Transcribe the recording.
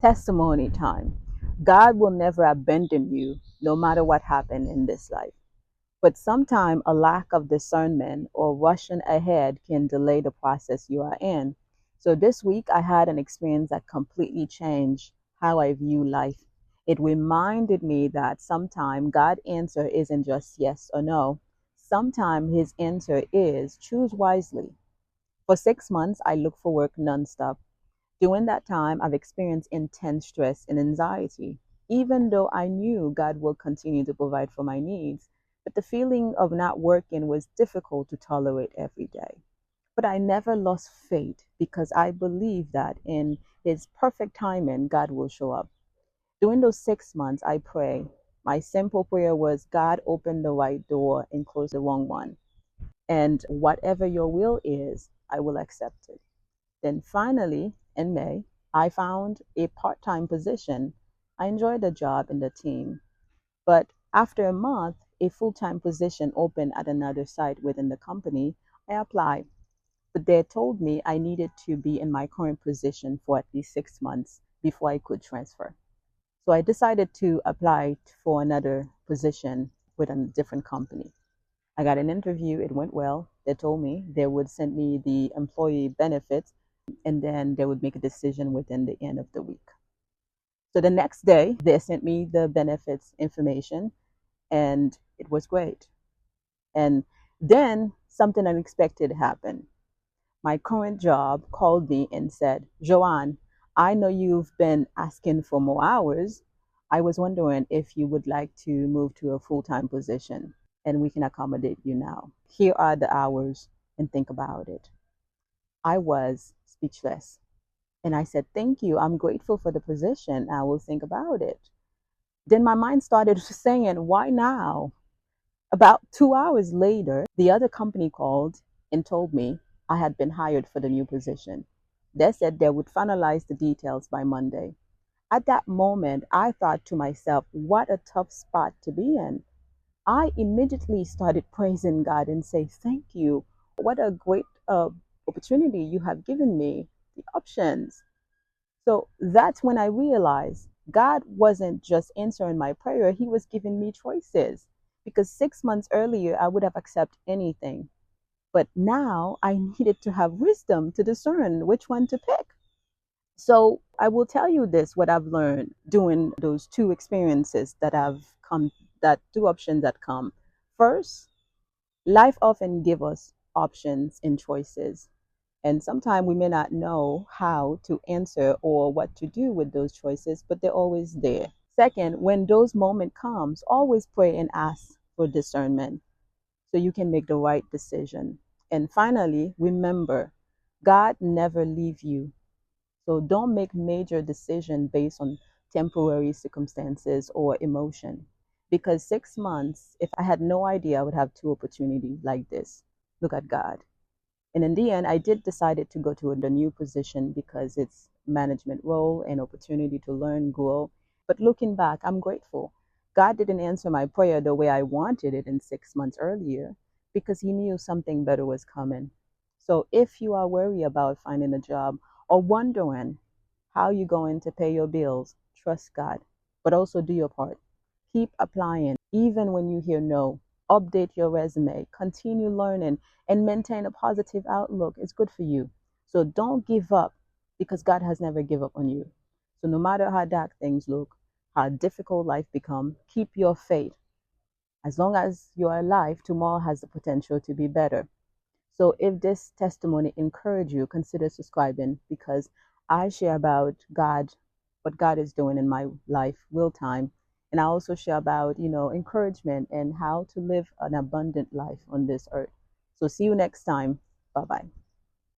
Testimony time. God will never abandon you, no matter what happened in this life. But sometimes a lack of discernment or rushing ahead can delay the process you are in. So this week I had an experience that completely changed how I view life. It reminded me that sometimes God's answer isn't just yes or no. Sometimes his answer is choose wisely. For 6 months, I looked for work nonstop. During that time, I've experienced intense stress and anxiety, even though I knew God will continue to provide for my needs. But the feeling of not working was difficult to tolerate every day. But I never lost faith because I believe that in His perfect timing, God will show up. During those 6 months, I pray. My simple prayer was, God, open the right door and close the wrong one. And whatever your will is, I will accept it. Then finally, in May, I found a part-time position. I enjoyed the job and the team. But after a month, a full-time position opened at another site within the company. I applied, but they told me I needed to be in my current position for at least 6 months before I could transfer. So I decided to apply for another position with a different company. I got an interview, it went well. They told me they would send me the employee benefits and then they would make a decision within the end of the week. So the next day, they sent me the benefits information and it was great. And then something unexpected happened. My current job called me and said, Joanne, I know you've been asking for more hours. I was wondering if you would like to move to a full-time position and we can accommodate you now. Here are the hours and think about it. I was speechless. And I said, thank you. I'm grateful for the position. I will think about it. Then my mind started saying, why now? About 2 hours later, the other company called and told me I had been hired for the new position. They said they would finalize the details by Monday. At that moment, I thought to myself, what a tough spot to be in. I immediately started praising God and say, thank you. What a great opportunity you have given me, the options. So that's when I realized God wasn't just answering my prayer, He was giving me choices. Because 6 months earlier, I would have accepted anything. But now I needed to have wisdom to discern which one to pick. So I will tell you this, what I've learned doing those two experiences that have come, that two options that come. First, life often gives us options and choices. And sometimes we may not know how to answer or what to do with those choices, but they're always there. Second, when those moments comes, always pray and ask for discernment so you can make the right decision. And finally, remember, God never leave you. So don't make major decisions based on temporary circumstances or emotion. Because 6 months, if I had no idea, I would have two opportunities like this. Look at God. And in the end, I did decided to go to the new position because it's management role and opportunity to learn, grow. But looking back, I'm grateful. God didn't answer my prayer the way I wanted it in 6 months earlier because He knew something better was coming. So if you are worried about finding a job or wondering how you're going to pay your bills, trust God, but also do your part. Keep applying, even when you hear no. Update your resume, continue learning, and maintain a positive outlook. It's good for you. So don't give up because God has never given up on you. So no matter how dark things look, how difficult life become, keep your faith. As long as you're alive, tomorrow has the potential to be better. So if this testimony encouraged you, consider subscribing because I share about God, what God is doing in my life real time. And I also share about, encouragement and how to live an abundant life on this earth. So see you next time. Bye-bye.